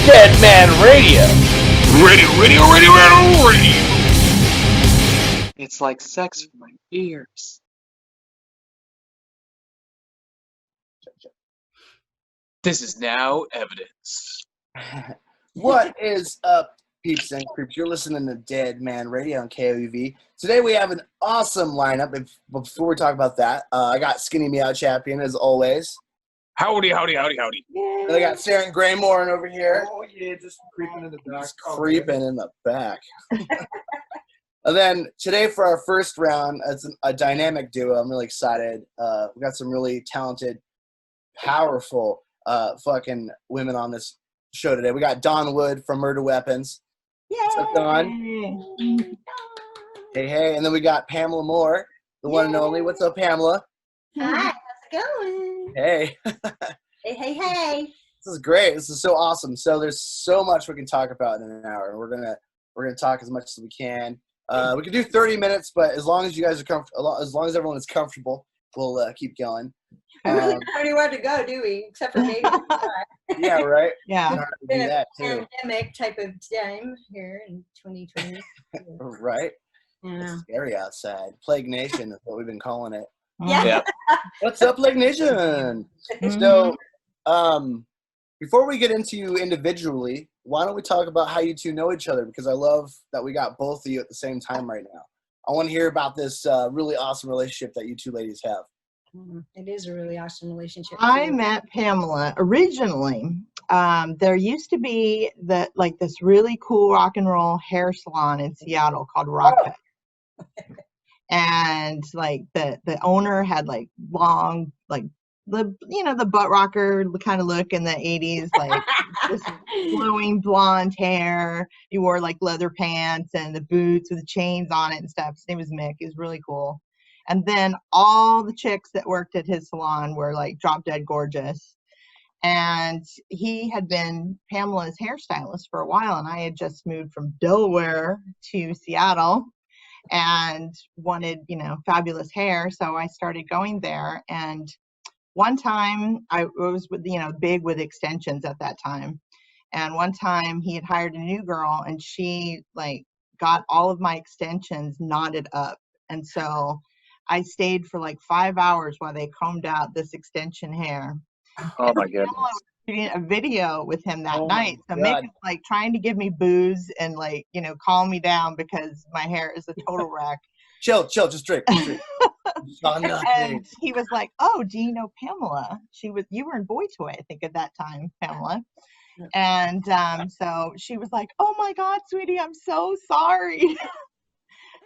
Deadman Radio. Radio. It's like sex for my ears. This is now evidence. What is up, peeps and creeps? You're listening to Deadman Radio on KOUV. Today we have an awesome lineup. Before we talk about that, I got Skinny Meow Champion as always. Howdy. And I got Sarah Graymoren over here. Oh yeah, just creeping in the back. Just creeping in the back. And then today for our first round, it's a dynamic duo. I'm really excited. We got some really talented, powerful fucking women on this show today. We got Dawn Wood from Murder Weapons. Yay! What's up, Dawn? Hey. And then we got Pamela Moore, the one and only. What's up, Pamela? Hi, how's it going? Hey. Hey. This is great. This is so awesome. So there's so much we can talk about in an hour. We're gonna talk as much as we can. We can do 30 minutes, but as long as you guys are comfortable, as long as everyone is comfortable, we'll keep going. We really don't have anywhere to go, do we? Except for maybe. Yeah, right. Yeah. Do that too. Pandemic type of time here in 2020. Right. Yeah. It's scary outside. Plague Nation is what we've been calling it. Yeah. What's up, Plague Nation? So, before we get into you individually, why don't we talk about how you two know each other? Because I love that we got both of you at the same time right now. I want to hear about this really awesome relationship that you two ladies have. It is a really awesome relationship. I met Pamela originally. There used to be this really cool rock and roll hair salon in Seattle called Rock. And the owner had long the butt rocker kind of look in the 80s, this flowing blonde hair. He wore leather pants and the boots with the chains on it and stuff. His name was Mick. He was really cool. And then all the chicks that worked at his salon were drop dead gorgeous. And he had been Pamela's hairstylist for a while, and I had just moved from Delaware to Seattle and wanted, fabulous hair. So I started going there. And one time I was big with extensions at that time. And one time he had hired a new girl, and she got all of my extensions knotted up. And so I stayed for 5 hours while they combed out this extension hair. Oh my goodness. I was shooting a video with him that night. So God. Mick is trying to give me booze and calm me down because my hair is a total wreck. Chill, just drink. And he was like, "Oh, do you know Pamela? You were in Boy Toy, I think, at that time, Pamela." And so she was like, "Oh my God, sweetie, I'm so sorry."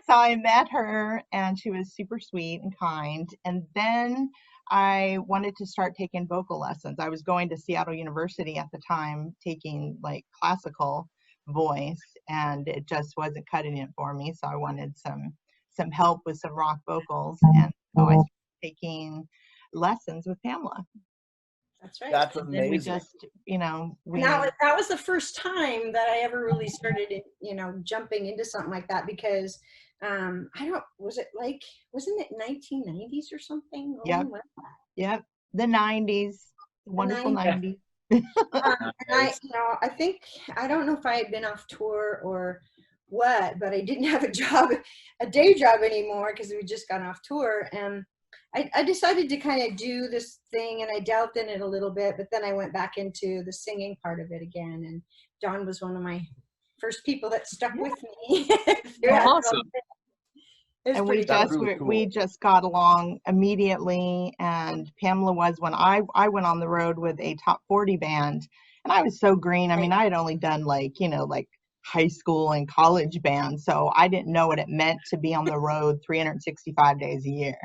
So I met her, and she was super sweet and kind. And then I wanted to start taking vocal lessons. I was going to Seattle University at the time, taking classical voice, and it just wasn't cutting it for me. So I wanted some help with some rock vocals, and so I started taking lessons with Pamela. That's right. That's And then amazing. we just, that was the first time that I ever really started, jumping into something like that, because wasn't it 1990s or something? Yep. Yep. The 90s, wonderful 90s. And I think, I don't know if I had been off tour or what, but I didn't have a day job anymore because we just got off tour. And I decided to kind of do this thing, and I delved in it a little bit, but then I went back into the singing part of it again. And Dawn was one of my first people that stuck with me. Awesome. And cool. we just got along immediately. And Pamela was when I went on the road with a top 40 band, and I was so green. I mean, I had only done high school and college bands, so I didn't know what it meant to be on the road 365 days a year.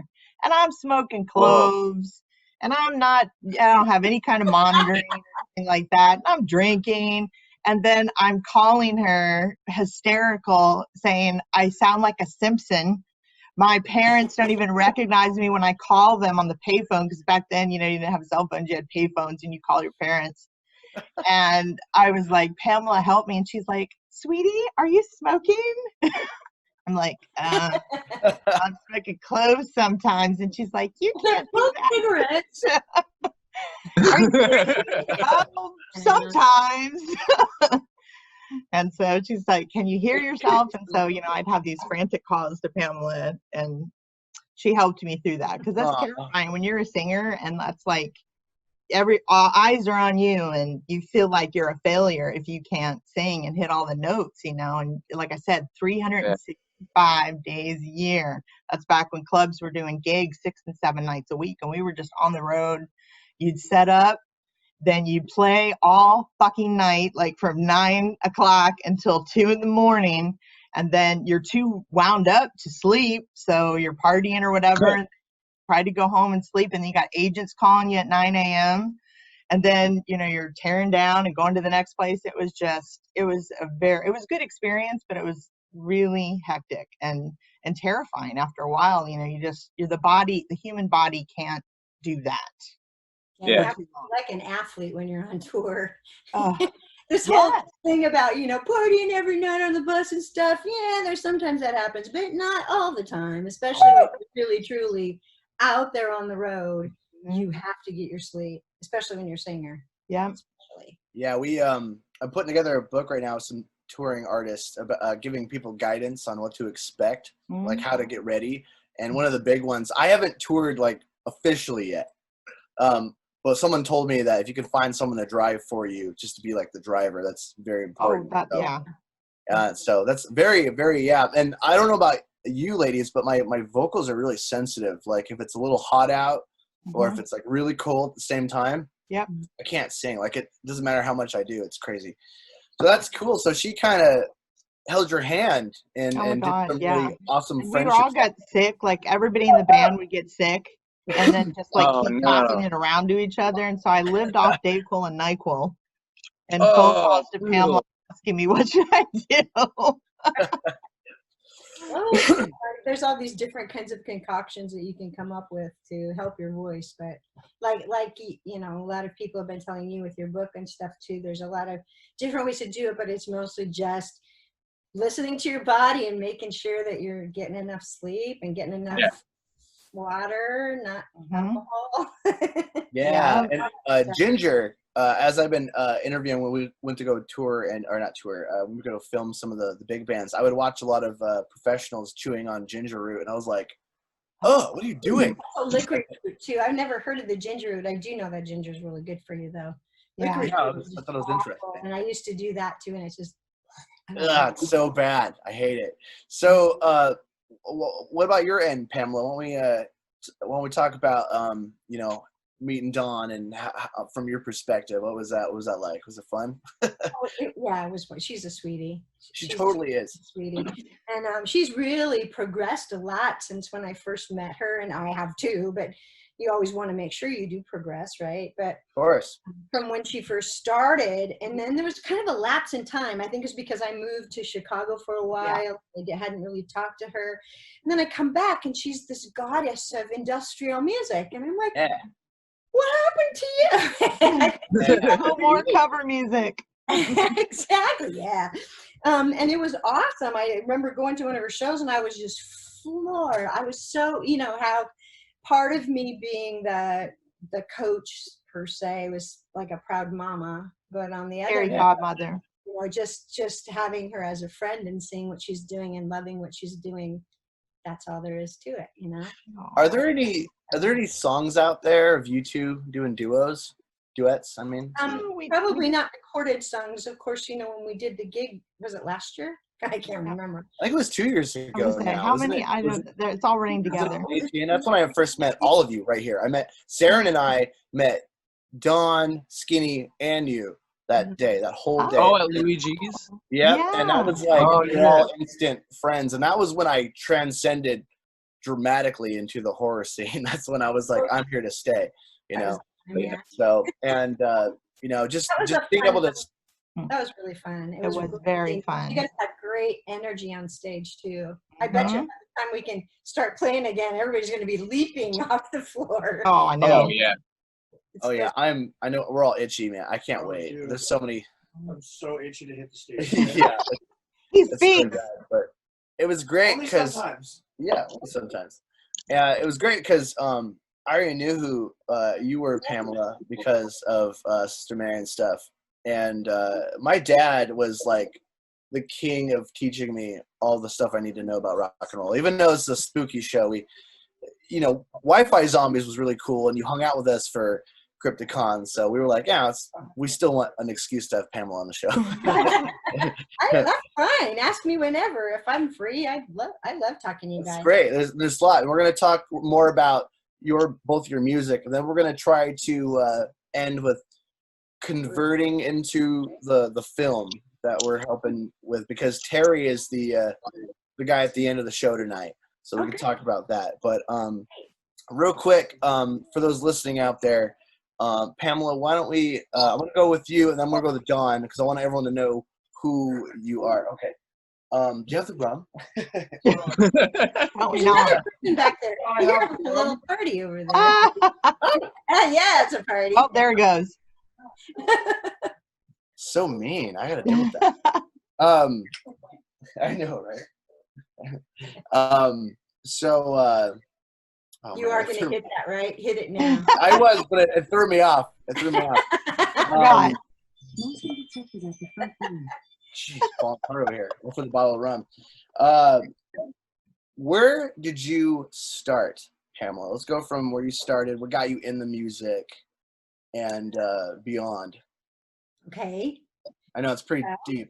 And I'm smoking cloves, and I don't have any kind of monitoring or anything like that. I'm drinking. And then I'm calling her hysterical, saying I sound like a Simpson. My parents don't even recognize me when I call them on the payphone, because back then, you didn't have cell phones, you had payphones, and you call your parents. And I was like, "Pamela, help me." And she's like, "Sweetie, are you smoking?" I'm like, I'm smoking cloves sometimes. And she's like, "You can't do that." Cigarettes. Are you sometimes. And so she's like, can you hear yourself? And so, I'd have these frantic calls to Pamela, and she helped me through that, because that's terrifying when you're a singer, and that's like all eyes are on you, and you feel like you're a failure if you can't sing and hit all the notes, and like I said, 365 days a year. That's back when clubs were doing gigs 6 and 7 nights a week, and we were just on the road. You'd set up, then you'd play all fucking night, like from 9 o'clock until 2 in the morning, and then you're too wound up to sleep, so you're partying or whatever, and try to go home and sleep, and then you got agents calling you at 9 a.m. And then, you're tearing down and going to the next place. It was a good experience, but it was really hectic and terrifying after a while. The human body can't do that. You have to be like an athlete when you're on tour. Oh, This whole thing about, partying every night on the bus and stuff. Yeah, there's sometimes that happens, but not all the time, especially when you're really, truly out there on the road. You have to get your sleep, especially when you're a singer. Yeah. Yeah, I'm putting together a book right now with some touring artists about giving people guidance on what to expect, like how to get ready. And one of the big ones, I haven't toured like officially yet. But someone told me that if you can find someone to drive for you, just to be like the driver, that's very important. So that's very, very, And I don't know about you ladies, but my vocals are really sensitive. Like if it's a little hot out, or if it's like really cold at the same time, I can't sing. Like it doesn't matter how much I do. It's crazy. So that's cool. So she kind of held your hand and did some really awesome friendships. We all got sick. Like everybody in the band would get sick, and then just like keep passing it around to each other. And so I lived off Dayquil and NyQuil, and phone calls to Pamela asking me, what should I do? Well, there's all these different kinds of concoctions that you can come up with to help your voice, but like a lot of people have been telling you with your book and stuff too, there's a lot of different ways to do it, but it's mostly just listening to your body and making sure that you're getting enough sleep and getting enough water, not alcohol. And Ginger, as I've been interviewing when we went to go tour we were going to film some of the big bands, I would watch a lot of professionals chewing on ginger root, and I was like, oh, what are you doing? Liquid root too. I've never heard of the ginger root. I do know that ginger is really good for you though. I thought it was interesting. And I used to do that too, and it's just it's so bad. I hate it. So what about your end, Pamela? Why don't we talk about meeting Dawn and from your perspective, what was that like? Was it fun? It was fun. She's a sweetie. She totally is a sweetie, and she's really progressed a lot since when I first met her, and I have too. But you always want to make sure you do progress, right? But of course, from when she first started, and then there was kind of a lapse in time. I think it's because I moved to Chicago for a while. I hadn't really talked to her, and then I come back, and she's this goddess of industrial music, and I'm like, what happened to you? No more cover music. Exactly, and it was awesome. I remember going to one of her shows, and I was just floored. I was so, how part of me being the coach per se was like a proud mama, but on the other hand, godmother. Just having her as a friend and seeing what she's doing and loving what she's doing, that's all there is to it, Are there any songs out there of you two doing duets? I mean, probably not recorded songs. Of course, when we did the gig, was it last year? I can't remember. I think it was 2 years ago. How many? I don't. It's all running together. And that's when I first met all of you right here. I met Saren and I met Dawn, Skinny, and you that day, that whole day. Oh, at Luigi's? Yeah, and that was like we're all instant friends. And that was when I transcended dramatically into the horror scene. That's when I was like, I'm here to stay, So, and, just being able to. That was really fun. It was really very fun. You guys had great energy on stage too. I bet you by the time we can start playing again, everybody's going to be leaping off the floor. Oh, I know. Oh yeah. I know we're all itchy, man. I can't wait. There's so many. I'm so itchy to hit the stage. He speaks. But it was great because sometimes. Sometimes. Yeah, it was great because I already knew who you were, Pamela, because of Sister Mary and stuff. And my dad was like the king of teaching me all the stuff I need to know about rock and roll. Even though it's a spooky show, Wi-Fi Zombies was really cool, and you hung out with us for Crypticon, so we were like, yeah, we still want an excuse to have Pamela on the show. That's fine. Ask me whenever. If I'm free, I love talking to you guys. It's great. There's a lot. We're going to talk more about both your music, and then we're going to try to end with converting into the film that we're helping with, because Terry is the guy at the end of the show tonight, so we can talk about that. But real quick, for those listening out there, Pamela, why don't we I'm going to go with you, and then I'm going to go to Dawn, because I want everyone to know who you are. Okay. Do you have the rum? Don't we not? Back there. Oh, You're no. having a little party over there. Oh, Yeah, it's a party. there it goes. So mean. I got to deal with that. I know, right? So oh, You man, are going to hit that, right? Hit it now. I was, but it threw me off. Forgot. Jeez, falling apart over here. Look for the bottle of rum. Where did you start, Pamela? Let's go from where you started. What got you in the music and beyond? Okay. I know it's pretty deep.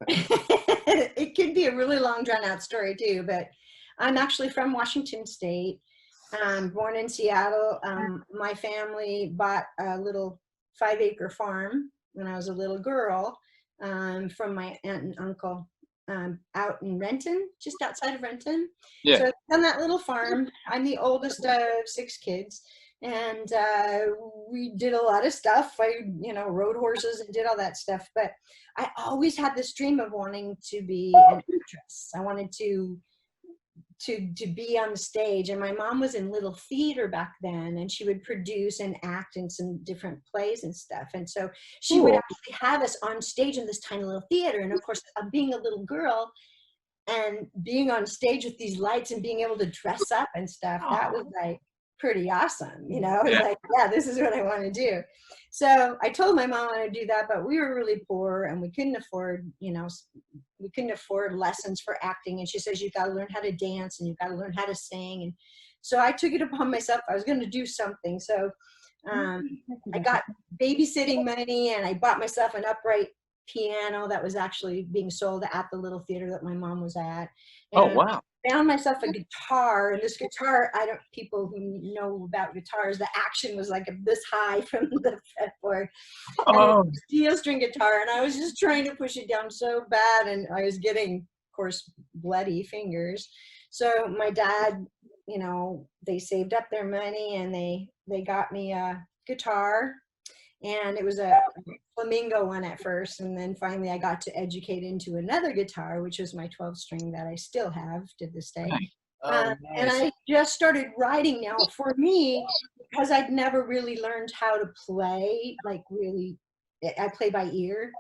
It could be a really long, drawn-out story too, but I'm actually from Washington State. Born in Seattle. My family bought a little 5-acre farm when I was a little girl from my aunt and uncle out in Renton, just outside of Renton. Yeah. So on that little farm, I'm the oldest of 6 kids. And we did a lot of stuff. I, rode horses and did all that stuff. But I always had this dream of wanting to be an actress. I wanted to be on the stage. And my mom was in little theater back then, and she would produce and act in some different plays and stuff. And so she would actually have us on stage in this tiny little theater. And of course, being a little girl and being on stage with these lights and being able to dress up and stuff, that was like pretty awesome. It was like, yeah, this is what I want to do. So I told my mom I wanted to do that, but we were really poor and we couldn't afford, we couldn't afford lessons for acting. And she says, you've got to learn how to dance and you've got to learn how to sing. And so I took it upon myself. I was going to do something. So I got babysitting money and I bought myself an upright piano that was actually being sold at the little theater that my mom was at. And Oh, wow. found myself a guitar, and this guitar, people who know about guitars, the action was like this high from the fretboard. Oh. And steel string guitar, and I was just trying to push it down so bad, and I was getting, of course, bloody fingers. So my dad, they saved up their money and they got me a guitar, and it was a flamingo one at first, and then finally I got to educate into another guitar, which was my 12-string that I still have to this day. Nice. And I just started writing now. For me, because I'd never really learned how to play, like really, I play by ear.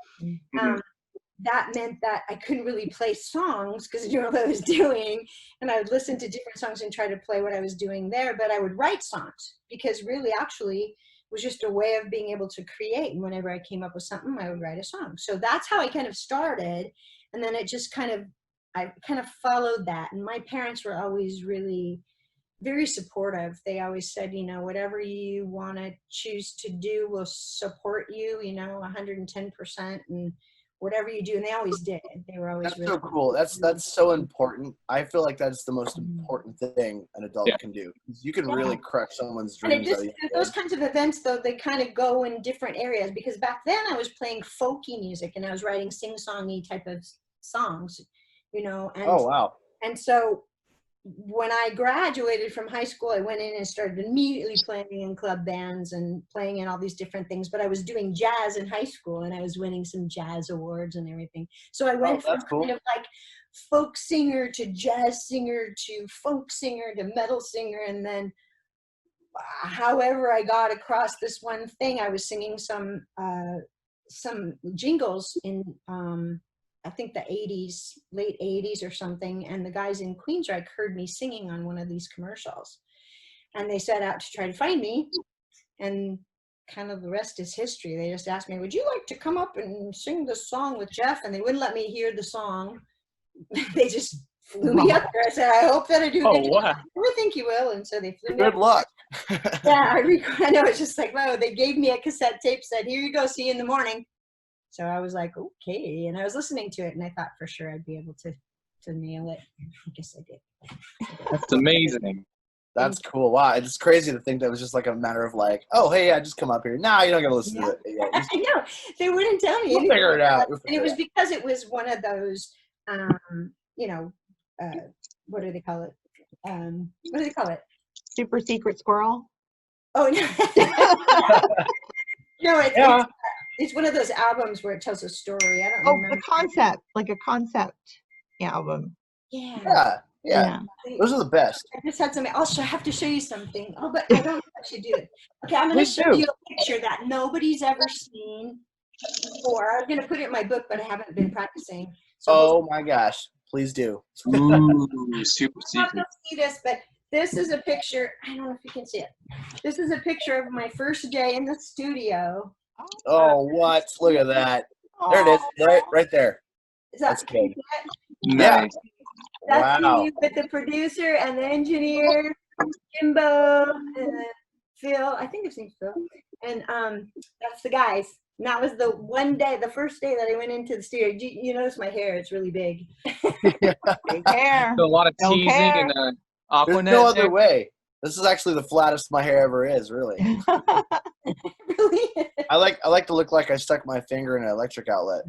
That meant that I couldn't really play songs because I didn't know what I was doing. And I would listen to different songs and try to play what I was doing there, but I would write songs because really actually was just a way of being able to create. And whenever I came up with something, I would write a song. So that's how I kind of started. And then it just I kind of followed that. And my parents were always really very supportive. They always said, whatever you want to choose to do, we'll support you, 110%. And whatever you do, and they always did. They were always That's really so cool. That's so important. I feel like that's the most important thing an adult can do. You can really crush someone's And it dreams. just, those kinds of events, though, they kind of go in different areas, because back then I was playing folky music and I was writing sing-songy type of songs, and Oh, wow. and so when I graduated from high school, I went in and started immediately playing in club bands and playing in all these different things. But I was doing jazz in high school and I was winning some jazz awards and everything. So I went from kind of like folk singer to jazz singer to folk singer to metal singer. And then however I got across this one thing, I was singing some jingles in I think the 80s, late 80s or something, and the guys in Queensryke heard me singing on one of these commercials, and they set out to try to find me, and kind of the rest is history. They just asked me, would you like to come up and sing this song with Jeff? And they wouldn't let me hear the song. They just flew me up there. I said, I hope that I do. Oh, good. wow. I think you will. And so they flew me Good up. luck. Yeah, I know. It's just like, wow, they gave me a cassette tape, said, here you go, see you in the morning. So I was like, okay. And I was listening to it, and I thought for sure I'd be able to nail it. I guess I did. That's amazing. That's cool. Wow, it's crazy to think that was just like a matter of like, oh, hey, yeah, just come up here. Nah, you don't gotta listen to it. Yeah, I know. They wouldn't tell me we'll anything. figure it out. And it was because it was one of those, you know, what do they call it? What do they call it? Super secret squirrel. Oh, no. No, it's one of those albums where it tells a story. I don't remember. The concept, like a concept album. Yeah. Those are the best. I just had something. I have to show you something. Oh, but I don't know if I should do it. Okay, I'm going to Please show do. you a picture that nobody's ever seen before. I was going to put it in my book, but I haven't been practicing. So Oh my gosh. Please do. Ooh, super I'm not secret. going to see this, but this is a picture. I don't know if you can see it. This is a picture of my first day in the studio. Oh, what? Look at that. There it is. Right there. Is that That's good. Nice. That's Wow. me with the producer and the engineer, Jimbo, and Phil. I think his name's Phil. And that's the guys. And that was the one day, the first day that I went into the studio. You notice my hair, it's really big. Big hair. So a lot of Don't teasing care. and There's Aquanet. no other way. This is actually the flattest my hair ever is, really. Really? I like to look like I stuck my finger in an electric outlet.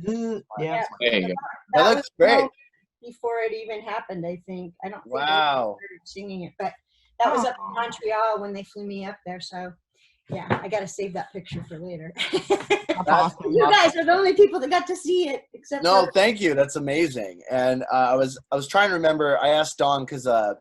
Yeah. There you go. That was looks great. before it even happened, I think. I don't think I Wow. started singing it, but that was up in Aw. Montreal when they flew me up there. So yeah, I got to save that picture for later. That's That's awesome. You guys are the only people that got to see it, except No, for thank you. That's amazing. And I was trying to remember. I asked Dawn because I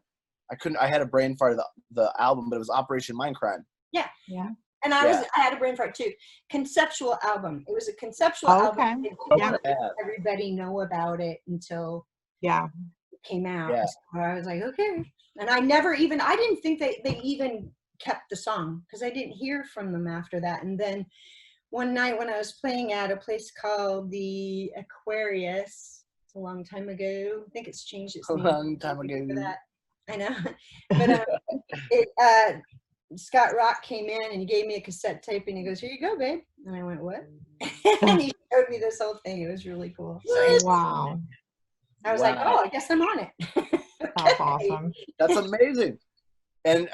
couldn't. I had a brain fart of the album, but it was Operation Mindcrime. yeah. Yeah. And I had a brain fart too. Conceptual album. It was a conceptual Okay. album. They Yeah. didn't let everybody know about it until Yeah. it came out. Yeah. So I was like, okay. And I didn't think they even kept the song because I didn't hear from them after that. And then one night when I was playing at a place called the Aquarius, it's a long time ago. I think it's changed its A name. long time For ago. that. I know. But Scott Rock came in and he gave me a cassette tape and he goes, here you go, babe. And I went, what? And he showed me this whole thing. It was really cool. So Wow. I was like, Wow. oh, I guess I'm on it. That's awesome. That's amazing. And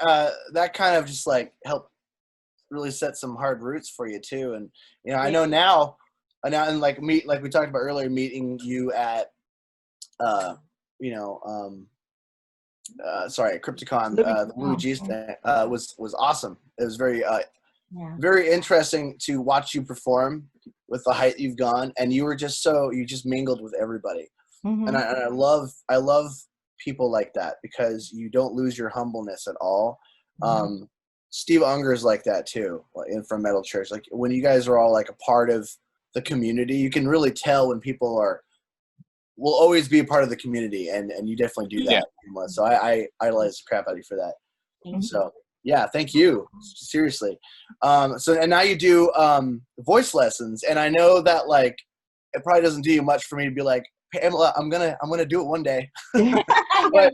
that kind of just like helped really set some hard roots for you too. And I know now, and like we talked about earlier, meeting you at Crypticon, the Louis G's thing was awesome. It was very very interesting to watch you perform with the height you've gone, and you just mingled with everybody. Mhm. And I love people like that because you don't lose your humbleness at all. Steve Unger's like that too, from Metal Church. Like when you guys are all like a part of the community, you can really tell when people will always be a part of the community, and you definitely do that. Yeah. So I idolize the crap out of you for that. Thank you. So yeah, thank you. Seriously. And now you do voice lessons, and I know that like it probably doesn't do you much for me to be like, Pamela, I'm gonna do it one day. but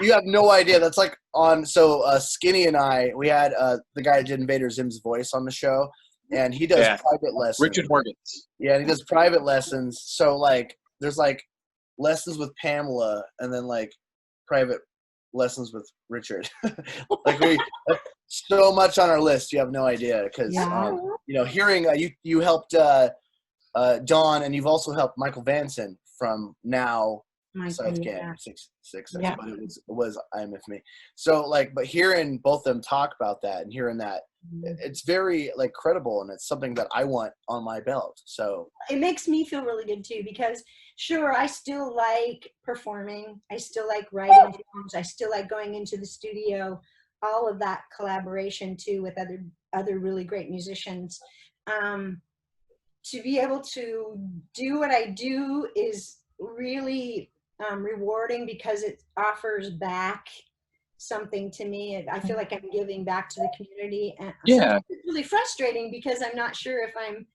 you have no idea. That's like on Skinny and I, we had the guy that did Invader Zim's voice on the show, and he does private lessons. Richard Morgans. Yeah, and he does private lessons. So like there's like lessons with Pamela and then like private lessons with Richard. Like we so much on our list, you have no idea because hearing you helped Dawn, and you've also helped Michael Vanson from Now Scythe Gang 6. Yeah. But it was IMF me. So like, but hearing both of them talk about that and hearing that, it's very like credible, and it's something that I want on my belt. So it makes me feel really good too, because sure, I still like performing. I still like writing songs. I still like going into the studio, all of that collaboration too with other really great musicians. To be able to do what I do is really rewarding because it offers back something to me. I feel like I'm giving back to the community, and Yeah. sometimes it's really frustrating because I'm not sure if I'm,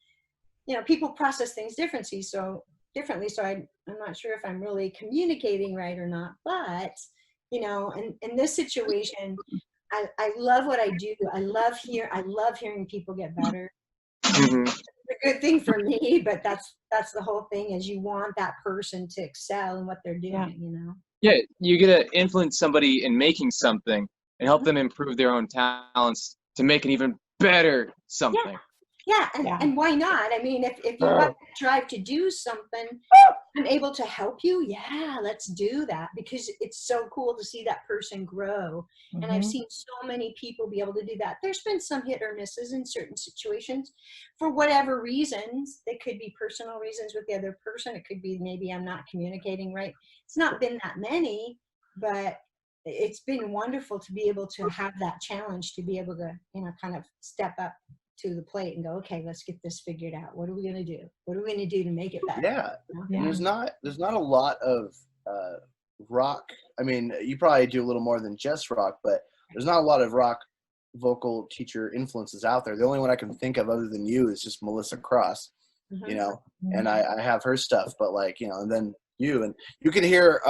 people process things differently. So I'm not sure if I'm really communicating right or not. But in this situation, I love what I do. I love hearing people get better. Mhm. A good thing for me, but that's the whole thing, is you want that person to excel in what they're doing. Yeah, you get to influence somebody in making something and help them improve their own talents to make an even better something. Yeah, Yeah. and why not? I mean, if you have the drive to do something, I'm able to help you. Yeah, let's do that, because it's so cool to see that person grow. And I've seen so many people be able to do that. There's been some hit or misses in certain situations for whatever reasons. They could be personal reasons with the other person. It could be maybe I'm not communicating right. It's not been that many, but it's been wonderful to be able to have that challenge, to be able to, kind of step up to the plate and go, okay, let's get this figured out. What are we going to do? What are we going to do to make it better? Yeah. Yeah. And there's not a lot of rock. I mean, you probably do a little more than just rock, but there's not a lot of rock vocal teacher influences out there. The only one I can think of other than you is just Melissa Cross, and I have her stuff, but and then and you can hear,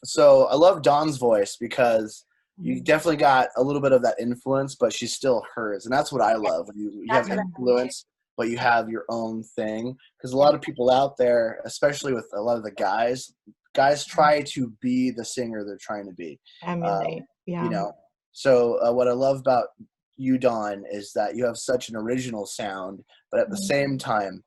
so I love Dawn's voice because you definitely got a little bit of that influence, but she's still hers. And that's what I love. When you have influence, but you have your own thing. Because a lot of people out there, especially with a lot of the guys try to be the singer they're trying to be. Emulate. So what I love about you, Dawn, is that you have such an original sound, but at the same time,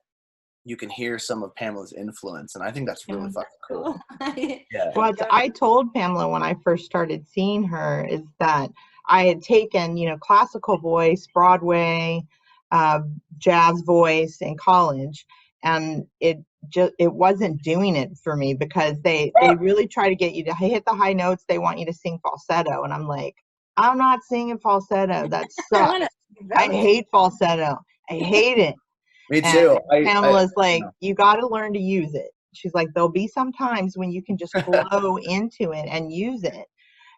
you can hear some of Pamela's influence, and I think that's really fucking cool. Yeah. What I told Pamela when I first started seeing her is that I had taken, classical voice, Broadway, jazz voice in college, and it wasn't doing it for me, because they really try to get you to hit the high notes. They want you to sing falsetto, and I'm like, I'm not singing falsetto. That sucks. I hate falsetto. I hate it. Me too. Pamela's like, you got to learn to use it. She's like, there'll be some times when you can just flow into it and use it.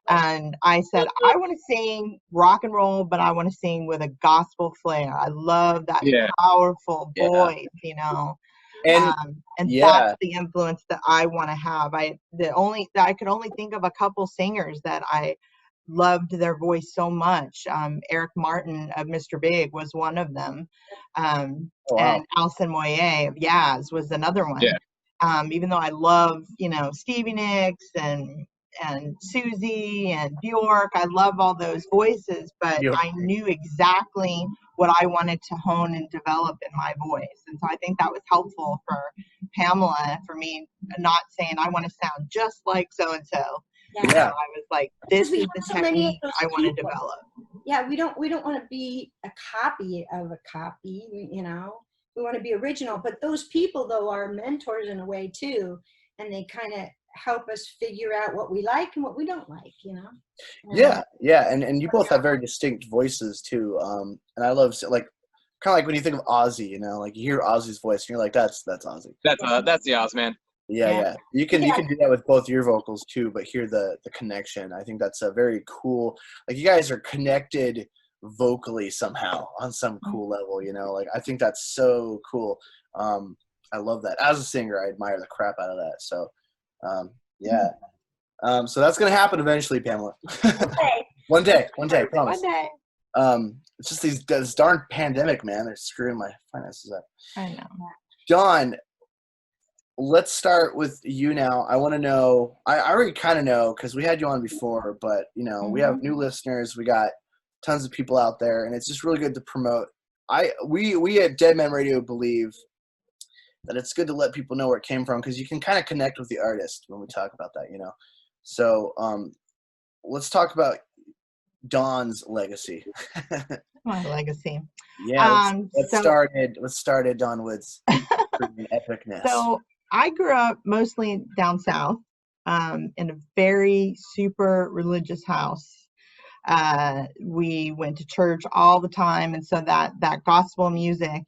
And I said, I want to sing rock and roll, but I want to sing with a gospel flair. I love that powerful voice, And that's the influence that I want to have. I could only think of a couple singers that I loved their voice so much. Eric Martin of Mr. Big was one of them. And Alison Moyet of Yaz was another one. Even though I love, Stevie Nicks and Susie and Bjork, I love all those voices, but I knew exactly what I wanted to hone and develop in my voice. And so I think that was helpful for Pamela, for me not saying I want to sound just like so-and-so. I was like, this is the technique I want to develop. Yeah, we don't want to be a copy of a copy, we want to be original. But those people, though, are mentors in a way too, and they kind of help us figure out what we like and what we don't like, And you both have very distinct voices too, and I love, kind of like when you think of Ozzy, like you hear Ozzy's voice and you're like, that's Ozzy. That's the Oz man. Yeah. You can do that with both your vocals too, but hear the connection. I think that's a very cool. Like, you guys are connected vocally somehow on some cool level. I think that's so cool. I love that. As a singer, I admire the crap out of that. So, so that's gonna happen eventually, Pamela. One day, promise. One day. It's just this darn pandemic, man. They're screwing my finances up. I know. Dawn, let's start with you now. I want to know, I already kind of know because we had you on before, but we have new listeners. We got tons of people out there, and it's just really good to promote. We at Deadman Radio believe that it's good to let people know where it came from, because you can kind of connect with the artist when we talk about that, So let's talk about Dawn's legacy. My legacy. Yeah, what started Dawn Wood's epicness. So I grew up mostly down south, in a very super religious house. We went to church all the time, and so that gospel music,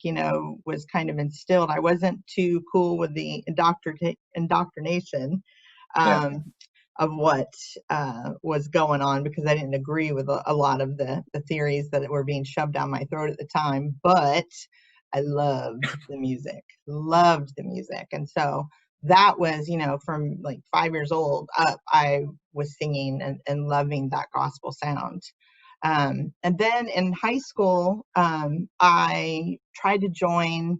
was kind of instilled. I wasn't too cool with the indoctrination. what was going on, because I didn't agree with a lot of the theories that were being shoved down my throat at the time. But I loved the music. And so that was, from like 5 years old up, I was singing and loving that gospel sound. And then in high school, I tried to join,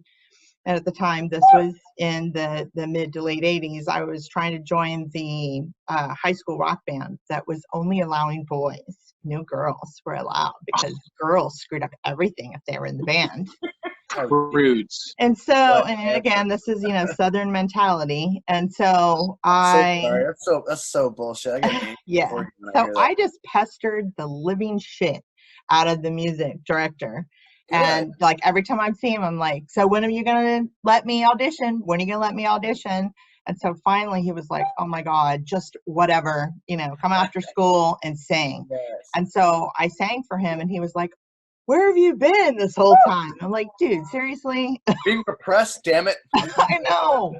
and at the time, this was in the mid to late 80s, I was trying to join the high school rock band that was only allowing boys. No girls were allowed, because girls screwed up everything if they were in the band. Prudes. And so, and again, this is, Southern mentality. And so So sorry. That's so bullshit. I get yeah. So I just pestered the living shit out of the music director. And like every time I'd see him, I'm like, so when are you going to let me audition? When are you going to let me audition? And so finally he was like, oh my God, just whatever, come after school and sing. Yes. And so I sang for him, and he was like, where have you been this whole time? I'm like, dude, seriously? Being repressed, damn it. I know.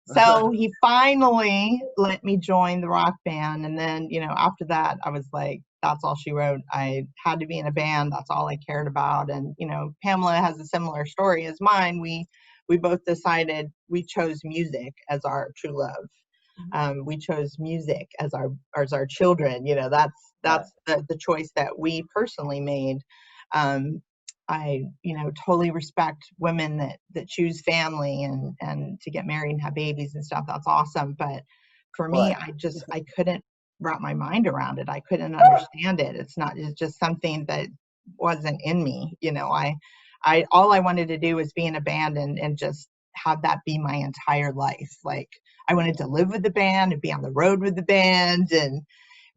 So he finally let me join the rock band. And then, after that, I was like, that's all she wrote. I had to be in a band. That's all I cared about. And, Pamela has a similar story as mine. We both decided we chose music as our true love. We chose music as our children. That's the choice that we personally made. I, totally respect women that choose family and to get married and have babies and stuff. That's awesome. But for me, I couldn't wrap my mind around it. I couldn't understand it. It's just something that wasn't in me. All I wanted to do was be in a band and just have that be my entire life. Like, I wanted to live with the band and be on the road with the band and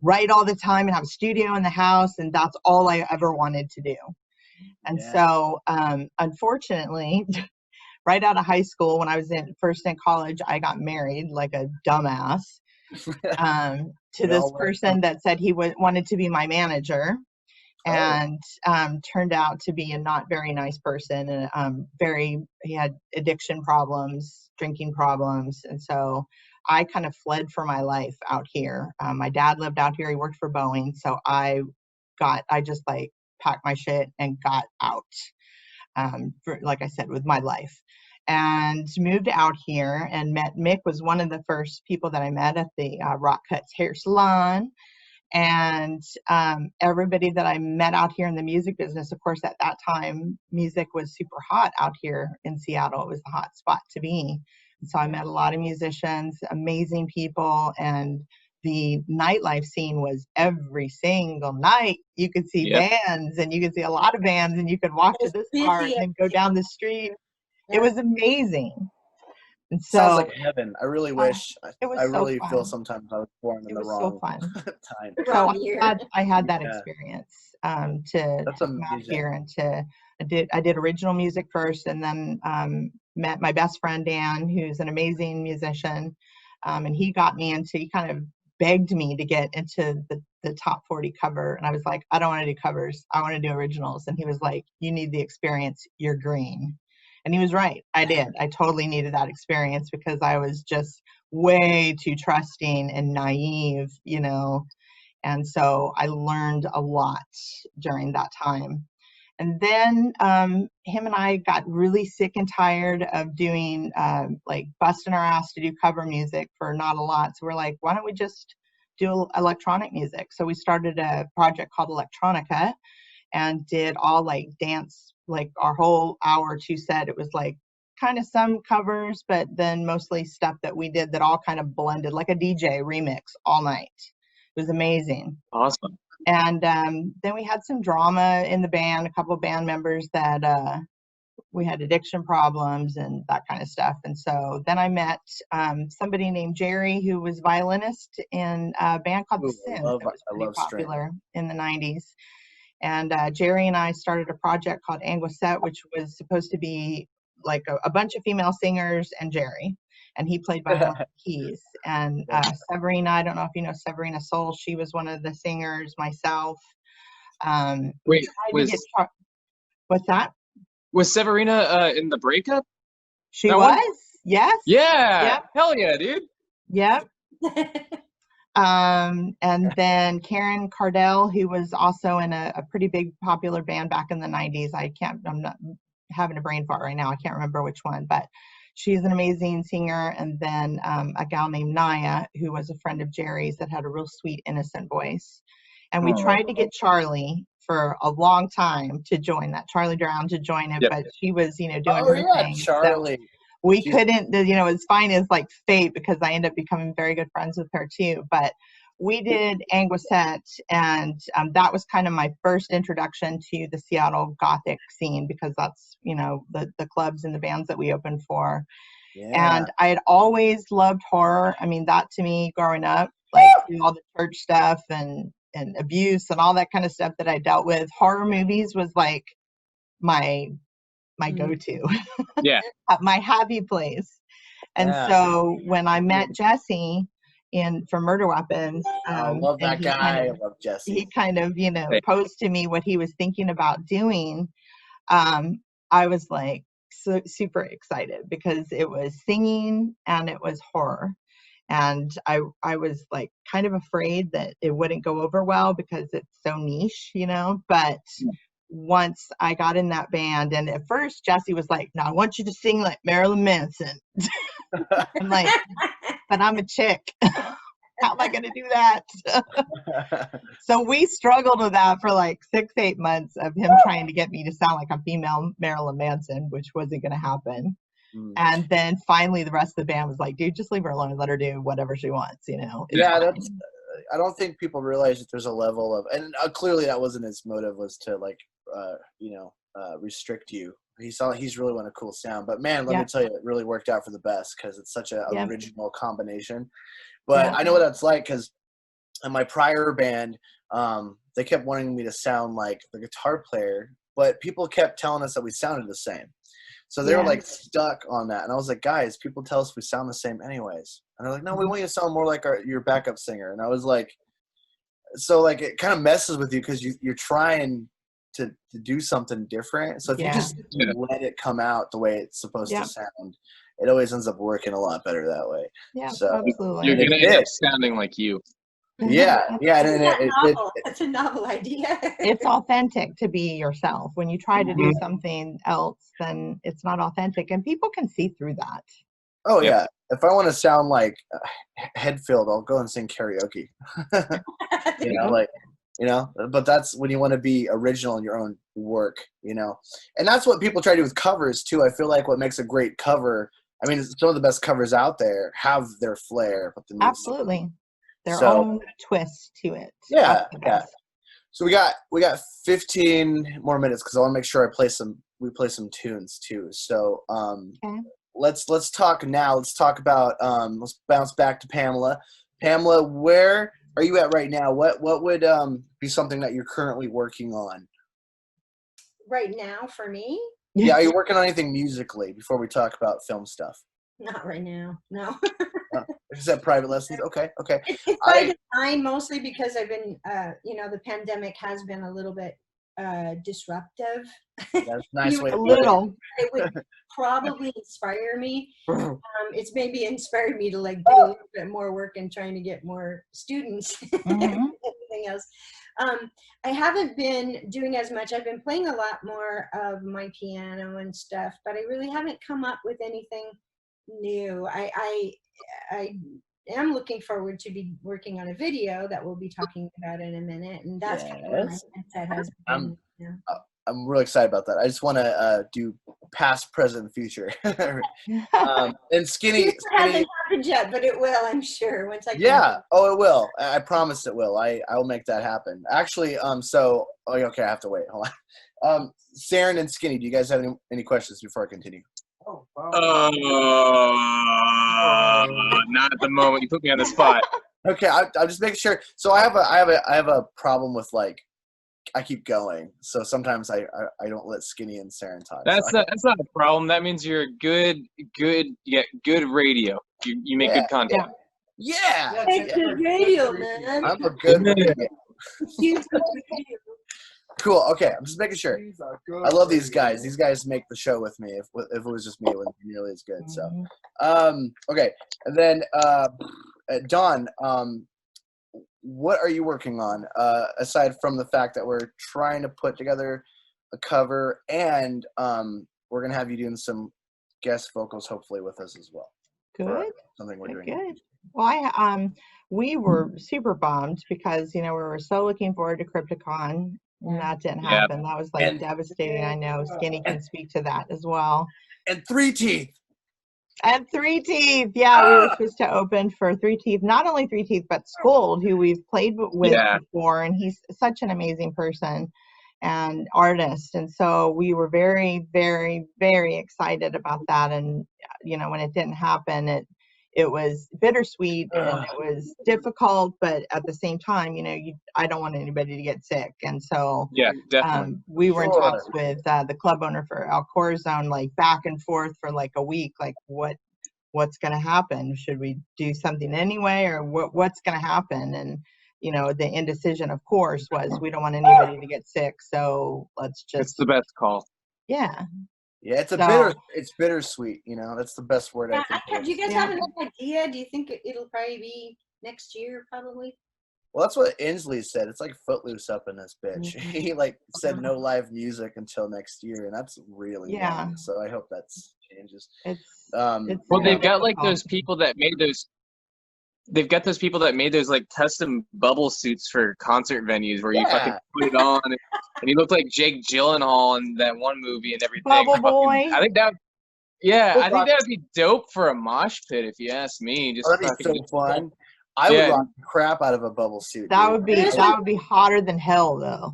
write all the time and have a studio in the house. And that's all I ever wanted to do. And so, unfortunately, right out of high school, when I was first in college, I got married like a dumbass to this person that said he wanted to be my manager, and turned out to be a not very nice person. And he had addiction problems, drinking problems. And so I kind of fled for my life out here. My dad lived out here. He worked for Boeing. So I just packed my shit and got out, like I said, with my life, and moved out here and met Mick. Was one of the first people that I met at the Rock Cuts hair salon. And everybody that I met out here in the music business, of course, at that time, music was super hot out here in Seattle. It was the hot spot to be. And so I met a lot of musicians, amazing people, and the nightlife scene was every single night. You could see bands, and you could see a lot of bands, and you could walk to this part and then go down the street. It was amazing. And so, sounds like heaven. I really wish. I really fun. feel sometimes I was born in the wrong time. So I had that experience to come out here and I did original music first, and then met my best friend Dan, who's an amazing musician, and he kind of begged me to get into the top 40 cover, and I was like, I don't want to do covers, I want to do originals. And he was like, you need the experience, you're green. And he was right. I did. I totally needed that experience, because I was just way too trusting and naive, and so I learned a lot during that time. And then him and I got really sick and tired of doing busting our ass to do cover music for not a lot. So we're like, why don't we just do electronic music? So we started a project called Electronica and did all dance, our whole hour or two set. It was kind of some covers, but then mostly stuff that we did that all kind of blended, like a DJ remix all night. It was amazing. Awesome. And then we had some drama in the band, a couple of band members that we had addiction problems and that kind of stuff. And so then I met somebody named Jerry, who was violinist in a band called The Sins. That was pretty popular in the 90s. And Jerry and I started a project called Anguissette, which was supposed to be like a bunch of female singers and Jerry. And he played violin and keys. And Severina, I don't know if you know Severina Soul, she was one of the singers, myself. Wait, what's that? Was Severina in the breakup? She was? Yes. Yeah. Yep. Hell yeah, dude. Yep. And then Karen Cardell, who was also in a pretty big popular band back in the 90s. I'm not having a brain fart right now. I can't remember which one, but she's an amazing singer. And then a gal named Naya, who was a friend of Jerry's that had a real sweet, innocent voice. And we tried to get Charlie for a long time to join that. Charlie Brown to join it, but she was, doing her thing. Charlie. So we couldn't, it's fine as like fate because I ended up becoming very good friends with her too. But we did Anguissette, and that was kind of my first introduction to the Seattle Gothic scene because that's, the clubs and the bands that we opened for. Yeah. And I had always loved horror. I mean, that to me growing up, like all the church stuff and abuse and all that kind of stuff that I dealt with, horror movies was like my go-to. Yeah. My happy place. And so when I met Jesse for Murder Weapons, I love that guy. I love Jesse. He kind of, posed to me what he was thinking about doing. I was like super excited because it was singing and it was horror. And I was like kind of afraid that it wouldn't go over well because it's so niche, but once I got in that band, and at first Jesse was like, no, I want you to sing like Marilyn Manson. I'm like, but I'm a chick. How am I going to do that? So we struggled with that for like 6-8 months of him trying to get me to sound like a female Marilyn Manson, which wasn't going to happen. And then finally the rest of the band was like, dude, just leave her alone and let her do whatever she wants, I don't think people realize that there's a level of, and clearly that wasn't his motive, was to like, restrict you. He's really want a cool sound, but man, let me tell you, it really worked out for the best because it's such an original combination. But I know what that's like because in my prior band, they kept wanting me to sound like the guitar player, but people kept telling us that we sounded the same. So they were like stuck on that. And I was like, guys, people tell us we sound the same anyways. And they're like, no, we want you to sound more like your backup singer. And I was like, so like it kind of messes with you because you're trying to do something different. So if you just let it come out the way it's supposed to sound, it always ends up working a lot better that way. Yeah, so absolutely. You're going to end up sounding like you. Yeah. That's a novel idea. It's authentic to be yourself. When you try to do something else, then it's not authentic, and people can see through that. Oh yeah. If I want to sound like Headfield, I'll go and sing karaoke. But that's when you want to be original in your own work, and that's what people try to do with covers too. I feel like what makes a great cover, I mean, some of the best covers out there have their flair, but absolutely their own twist to it. Yeah. So we got 15 more minutes because I want to make sure we play some tunes too. So let's talk now. Let's talk about let's bounce back to Pamela. Pamela, where are you at right now? What would be something that you're currently working on? Right now for me? Yeah, are you working on anything musically before we talk about film stuff? Not right now, no. Is that private lessons? Okay. It's by design mostly because I've been, the pandemic has been a little bit disruptive. That's a nice way to put it. It would probably inspire me. It's maybe inspired me to like do a little bit more work and trying to get more students. Anything else. I haven't been doing as much. I've been playing a lot more of my piano and stuff, but I really haven't come up with anything new. I am looking forward to be working on a video that we'll be talking about in a minute, and that's kind of where my mindset has been. I'm really excited about that. I just want to do past, present, future. And Skinny it hasn't happened yet, but it will, I'm sure. Once I it will. I promise it will. I'll make that happen. Actually, okay, I have to wait. Hold on. Saren and Skinny, do you guys have any questions before I continue? Not at the moment. You put me on the spot. Okay, I'm just making sure. So I have a problem with like I keep going. So sometimes I don't let Skinny and Saren talk. That's not a problem. That means you're good radio. You make good content. Yeah. It's good radio, man. I'm a good radio. Cool. Okay, I'm just making sure. I love these guys. These guys make the show with me. If it was just me, it wouldn't be nearly as good. So, okay. And then Dawn, what are you working on aside from the fact that we're trying to put together a cover, and we're gonna have you doing some guest vocals hopefully with us as well. For Good. something we're doing. Good. Well, we were super bummed because, we were so looking forward to Crypticon, and that didn't Yeah. happen. That was like And- devastating. I know Skinny can speak to that as well. And Three Teeth. And Three Teeth, yeah, we were supposed to open for Three Teeth. Not only Three Teeth, but Scold, who we've played with Yeah. before, and he's such an amazing person and artist. And so we were very, very, very excited about that. And when it didn't happen, it was bittersweet and it was difficult, but at the same time, I don't want anybody to get sick. And so Yeah, definitely. we were in Sure. talks with the club owner for El Corazon, like back and forth for like a week, like what's going to happen? Should we do something anyway, or what's going to happen? And the indecision, of course, was we don't want anybody to get sick, so let's It's just the best call. yeah. Yeah, it's So- it's bittersweet, that's the best word I think. Do you guys Yeah. have an idea? Do you think it'll probably be next year, probably? Well, that's what Inslee said. It's like Footloose up in this bitch. Mhm. He said no live music until next year, and that's really Yeah. long. So I hope that changes. It's Um, Well, they've got difficult. those people that made those. They've got those people that made those custom bubble suits for concert venues where you fucking Yeah. put it on, and you look like Jake Gyllenhaal in that one movie and everything. Bubble Fucking- Boy. I think that. Yeah, We'll I think rock- that would be dope for a mosh pit if you ask me. Just that'd be fucking so fun. I Yeah. would rock the crap out of a bubble suit. That dude. would be hotter than hell, though.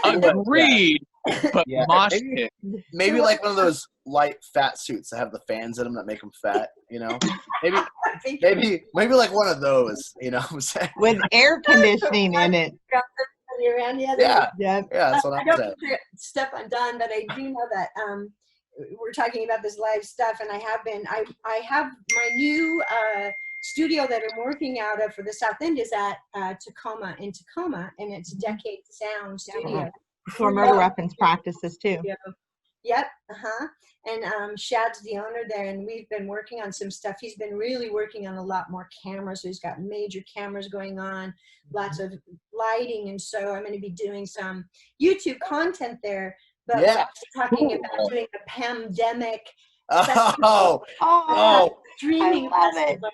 agreed, but Yeah. mosh Maybe- pit. Maybe like one of those light fat suits that have the fans in them that make them fat. Maybe I think maybe like one of those. You know what I'm saying? With air conditioning in it. around the other. Yeah, Yeah. yeah, that's what I I'm don't saying. put stuff undone, but I do know that we're talking about this live stuff, and I have my new studio that I'm working out of for the South End is at Tacoma, and it's Decade Sound Studio. It's where murder weapons practices too. Yep, and Shad's the owner there, and we've been working on some stuff. He's been really working on a lot more cameras, so he's got major cameras going on, lots of lighting, and so I'm going to be doing some YouTube content there. But Yeah. we're talking about doing a pandemic Oh, Oh, streaming I love it. festival,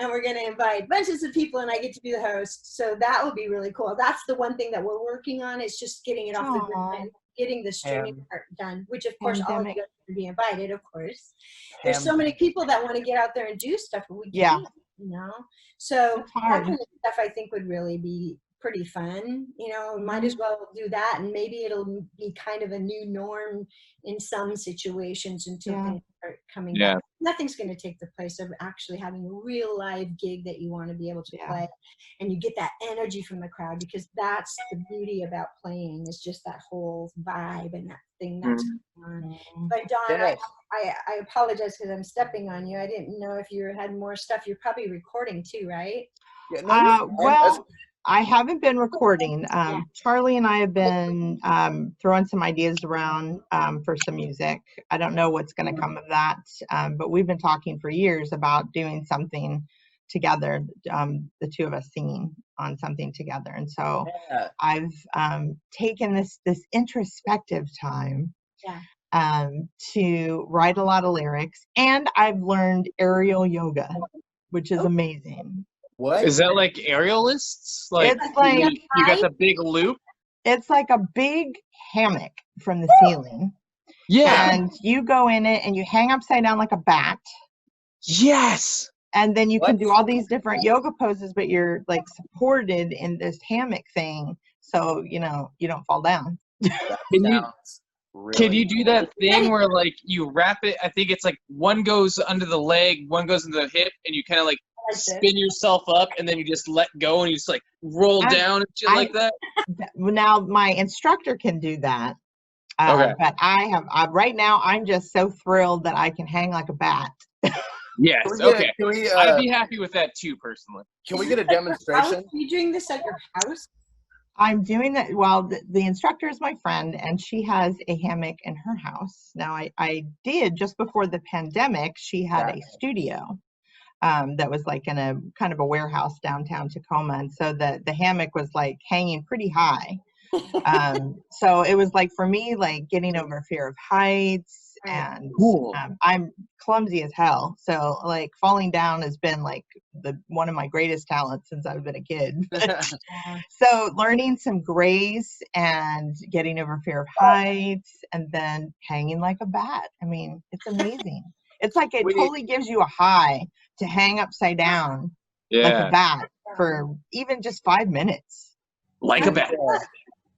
and we're going to invite bunches of people, and I get to be the host, so that will be really cool. That's the one thing that we're working on, is just getting it off the Aw. ground and getting the streaming part done, which of course all of you Pandemic. guys are be invited, of course. There's so many people that want to get out there and do stuff, but we Yeah. can't, So It's that hard. kind of stuff I think would really be pretty fun. Might as well do that, and maybe it'll be kind of a new norm in some situations until Yeah. things start coming Yeah. back. Nothing's going to take the place of actually having a real live gig that you want to be able to Yeah. play, and you get that energy from the crowd, because that's the beauty about playing, is just that whole vibe and that thing that's going on. But Don, Yes. I apologize because I'm stepping on you. I didn't know if you had more stuff. You're probably recording too, right? Yeah, no, you're fine. Well, I haven't been recording. Charlie and I have been throwing some ideas around for some music. I don't know what's going to come of that, but we've been talking for years about doing something together, the two of us singing on something together. And so Yeah. I've taken this introspective time to write a lot of lyrics, and I've learned aerial yoga, which is amazing. What? Is that like aerialists? Like It's like you got the big loop? it's like a big hammock from the ceiling, Yeah. and you go in it and you hang upside down like a bat, Yes. and then you can What? do all these different yoga poses, but you're like supported in this hammock thing, so you don't fall down. That Can you- sounds really Can you do that thing where you wrap it? I think it's one goes under the leg, one goes into the hip, and you kind of spin yourself up, and then you just let go, and you just roll down and shit like that. Now my instructor can do that, Okay. but right now I'm just so thrilled that I can hang like a bat. Yes. Can we get, Okay. can we, I'd be happy with that too, personally. can we get a Are demonstration? you doing this at your house? I'm doing that. Well, the instructor is my friend, and she has a hammock in her house. Now, I did just before the pandemic. She had a studio, that was like in a kind of a warehouse downtown Tacoma. And so the hammock was like hanging pretty high. So it was like for me, like getting over fear of heights, and Cool. I'm clumsy as hell. So like falling down has been like one of my greatest talents since I've been a kid. So learning some grace and getting over fear of heights, and then hanging like a bat. I mean, it's amazing. It's like it totally gives you a high to hang upside down like a bat for even just 5 minutes. Like a bat.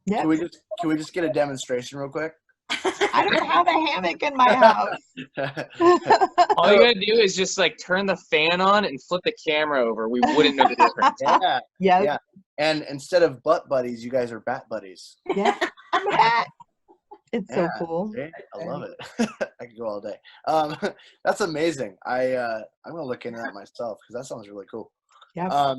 Yeah. Can we just get a demonstration real quick? I don't have a hammock in my house. All you gotta do is just like turn the fan on and flip the camera over. We wouldn't know the difference. Yeah. And instead of butt buddies, you guys are bat buddies. Yeah. I'm a bat. It's so cool. I love it. I could go all day. That's amazing. I'm gonna look into that myself because that sounds really cool. Yeah.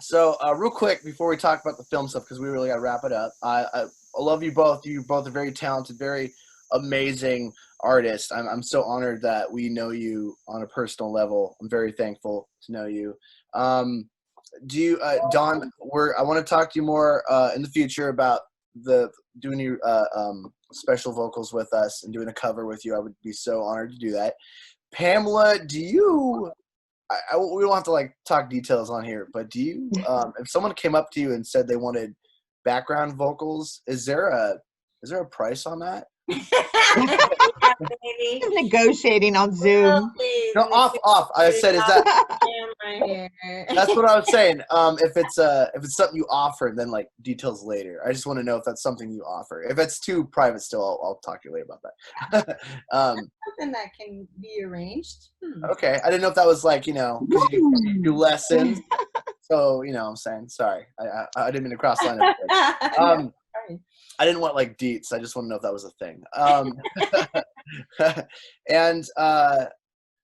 So real quick before we talk about the film stuff, because we really got to wrap it up. I love you both. You both are very talented, very amazing artists. I'm so honored that we know you on a personal level. I'm very thankful to know you. Do you, Dawn? I want to talk to you more in the future about doing your special vocals with us and doing a cover with you. I would be so honored to do that. Pamela, do you? We don't have to like talk details on here, but do you? If someone came up to you and said they wanted background vocals, is there a price on that? Negotiating on Zoom. No, off. I said, is that? That's what I was saying. If it's something you offer, then like details later. I just want to know if that's something you offer. If it's too private, still, I'll talk to you later about that. Something that can be arranged. Okay, I didn't know if that was like 'cause you do lessons. So what I'm saying, sorry, I didn't mean to cross line. I didn't want like deets. I just want to know if that was a thing. And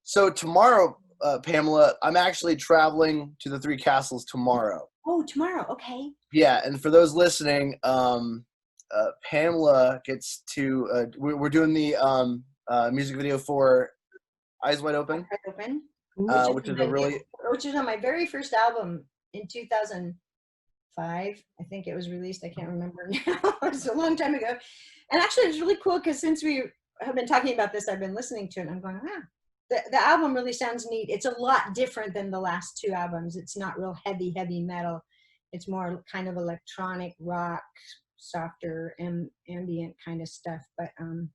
so tomorrow, Pamela, I'm actually traveling to the Three Castles tomorrow. Oh, tomorrow. Okay. Yeah, and for those listening, Pamela gets to. We're doing the music video for Eyes Wide Open. Which is on my very first album in 2005. I think it was released. I can't remember now. It was a long time ago. And actually, it's really cool because since we have been talking about this, I've been listening to it. And I'm going, the album really sounds neat. It's a lot different than the last two albums. It's not real heavy metal. It's more kind of electronic rock, softer, ambient kind of stuff. But I'm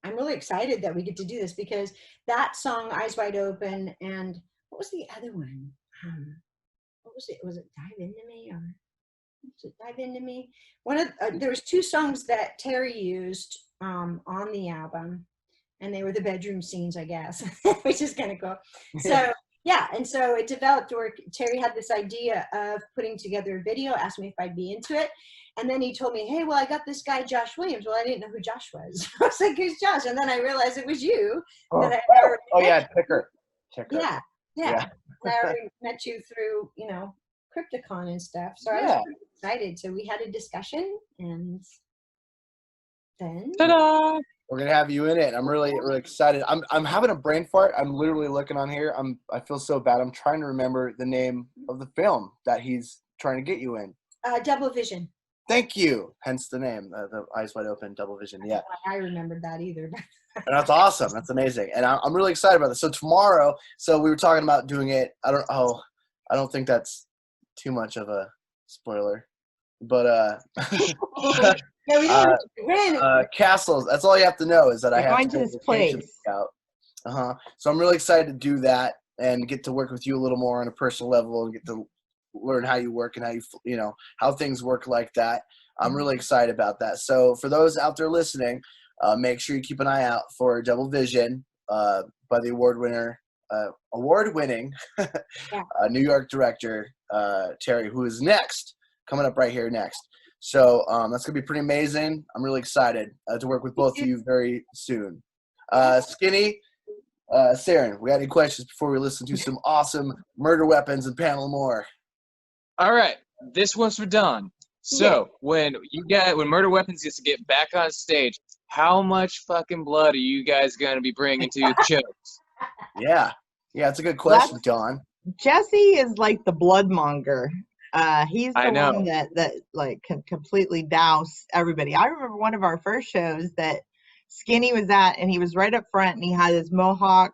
really excited that we get to do this because that song, Eyes Wide Open, and what was the other one? What was it? Was it Dive Into Me? Or was it Dive Into Me? There was two songs that Terry used on the album, and they were the bedroom scenes, I guess, which is kind of cool. So yeah, and so it developed where Terry had this idea of putting together a video, asked me if I'd be into it. And then he told me, hey, well, I got this guy, Josh Williams. Well, I didn't know who Josh was. I was like, who's Josh? And then I realized it was you. Ticker. Yeah. And I already met you through, Crypticon and stuff. So I was pretty excited. So we had a discussion, and then Ta-da! We're gonna have you in it. I'm really, really excited. I'm having a brain fart. I'm literally looking on here. I feel so bad. I'm trying to remember the name of the film that he's trying to get you in. Double Vision. Thank you. Hence the name, the Eyes Wide Open, Double Vision. Yeah. I remembered that either. And that's awesome. That's amazing. And I'm really excited about this. So tomorrow, we were talking about doing it. I don't think that's too much of a spoiler, but castles. That's all you have to know is that I have to go to this place. So I'm really excited to do that and get to work with you a little more on a personal level and get to learn how you work and how how things work like that. I'm really excited about that. So for those out there listening, make sure you keep an eye out for Double Vision by the award-winning New York director Terry, who is coming up right here next. So that's gonna be pretty amazing. I'm really excited to work with both of you very soon. Skinny, Saren, we got any questions before we listen to some awesome Murder Weapons and Pamela Moore? All right, this one's for Don. So when Murder Weapons gets to get back on stage, how much fucking blood are you guys gonna be bringing to your shows? Yeah. Yeah, it's a good question, Don. Jesse is like the bloodmonger. He's the one that like can completely douse everybody. I remember one of our first shows that Skinny was at, and he was right up front, and he had his mohawk.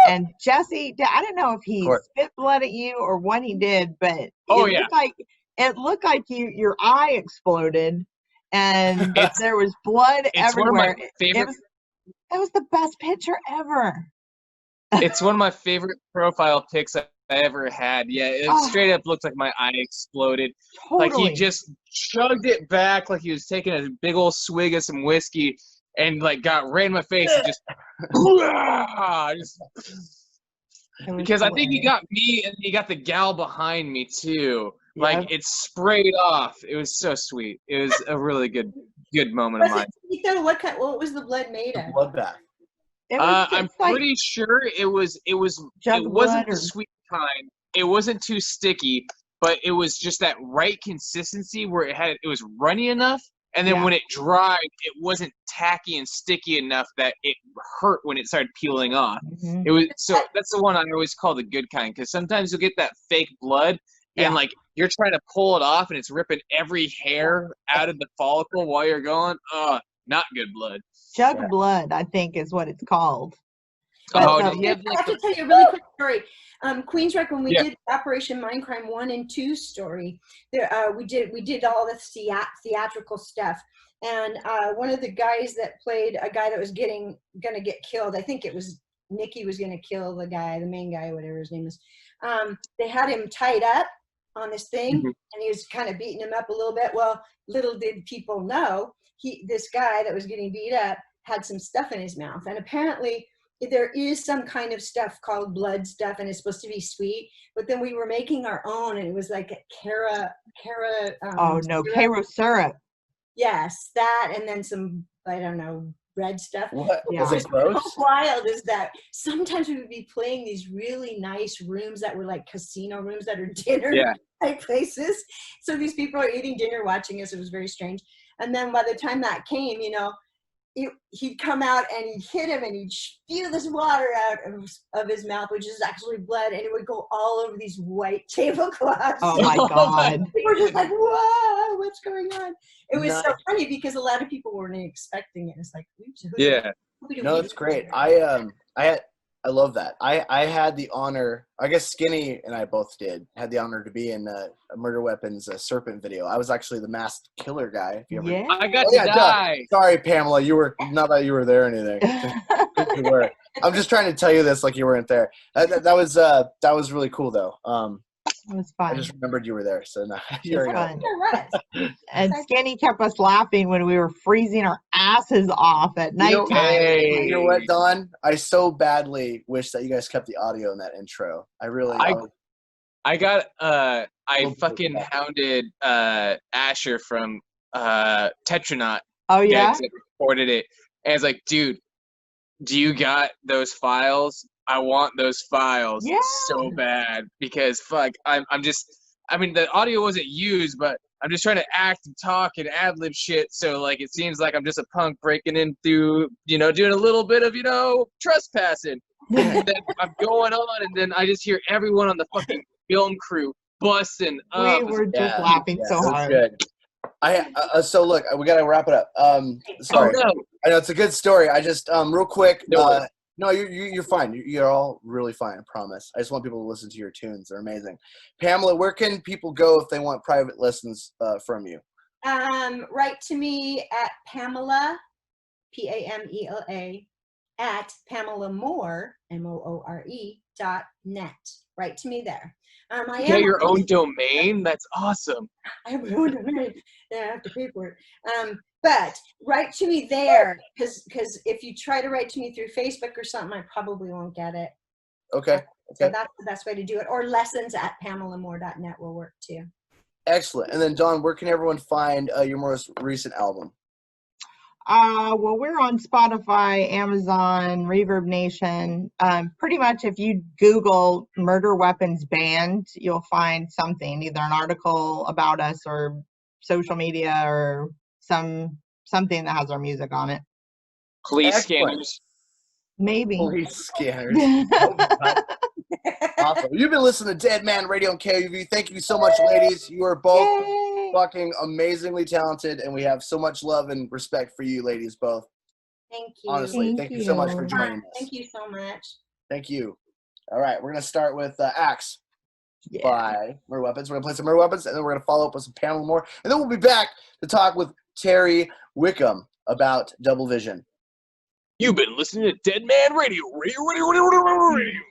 And Jesse, I don't know if he spit blood at you or what he did, but it looked like your eye exploded, and there was blood everywhere. It was the best picture ever. It's one of my favorite profile pics I ever had. Yeah, it straight up looked like my eye exploded. Totally. Like he just chugged it back like he was taking a big old swig of some whiskey and like got right in my face and just because I think he got me and he got the gal behind me too. Like it sprayed off. It was so sweet. It was a really good moment of mine. What was the blood made of? Bloodbath. I'm pretty sure it wasn't the sweet kind. It wasn't too sticky, but it was just that right consistency where it was runny enough, and then when it dried, it wasn't tacky and sticky enough that it hurt when it started peeling off. It was that's the one I always call the good kind, because sometimes you'll get that fake blood and like you're trying to pull it off and it's ripping every hair out of the follicle while you're going. Not good blood. Jug blood, I think, is what it's called. I have to tell you a really quick story. Queensryke, when we did Operation Mindcrime 1 and 2 story, we did all the theatrical stuff. And one of the guys that played a guy that was gonna get killed, I think it was Nicky was gonna kill the main guy, whatever his name is. They had him tied up on this thing, and he was kind of beating him up a little bit. Well, little did people know, this guy that was getting beat up had some stuff in his mouth, and apparently there is some kind of stuff called blood stuff, and it's supposed to be sweet. But then we were making our own, and it was like Caro syrup. Yes, that, and then some, I don't know, red stuff. What? Yeah. What's wild is that sometimes we would be playing these really nice rooms that were like casino rooms that are dinner type places. So these people are eating dinner, watching us. It was very strange. And then by the time that came, he'd come out and he'd hit him and he'd spew this water out of his mouth, which is actually blood, and it would go all over these white tablecloths. Oh my God. People were just like, whoa, what's going on? It was so funny because a lot of people weren't expecting it. It's like, no, it's great. I love that. I had the honor, I guess Skinny and I both had the honor to be in Murder Weapons Serpent video. I was actually the masked killer guy. If you ever, I got to die. Sorry, Pamela, you were not that you were there or anything. You were. I'm just trying to tell you this like you weren't there. That was really cool though. It was fun. I just remembered you were there, so now you're fun. And Skinny kept us laughing when we were freezing our asses off at nighttime. You know what, Don? I so badly wish that you guys kept the audio in that intro. I fucking hounded Asher from Tetronaut. Oh yeah, recorded it, and it's like, dude, do you got those files? I want those files so bad because the audio wasn't used, but I'm just trying to act and talk and ad-lib shit. So like, it seems like I'm just a punk breaking in through, doing a little bit of, trespassing. And then I'm going on, and then I just hear everyone on the fucking film crew busting up. We were just laughing so hard. Good. So look, we gotta wrap it up. Sorry. Oh, no. I know it's a good story. I just real quick. No, you're fine. You're all really fine. I promise. I just want people to listen to your tunes. They're amazing. Pamela, where can people go if they want private lessons from you? Write to me at Pamela, Pamela, at PamelaMoore, MOORE.net. Write to me there. You got your own domain? That's awesome. I have my own domain. I have to pay for it. But write to me there, because if you try to write to me through Facebook or something, I probably won't get it. Okay. So that's the best way to do it. Or lessons at PamelaMoore.net will work too. Excellent. And then, Don, where can everyone find your most recent album? Well, we're on Spotify, Amazon, Reverb Nation. Pretty much if you Google Murder Weapons Band, you'll find something, either an article about us or social media or something that has our music on it. Police scanners. Maybe. Police scanners. Awesome. You've been listening to Deadman Radio on KOUV. Thank you so much, ladies. You are both Yay. fucking amazingly talented, and we have so much love and respect for you, ladies, both. Thank you. Honestly, thank you so much for you. joining us. Thank you so much. Thank you. All right, we're gonna start with Axe Yeah. by Murder Weapons. We're gonna play some Murder Weapons, and then we're gonna follow up with some Pamela more, and then we'll be back to talk with Terry Wickham about Double Vision. You've been listening to Deadman Radio. Radio.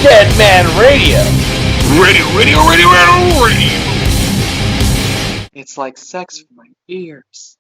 Deadman Radio. Radio. It's like sex for my ears.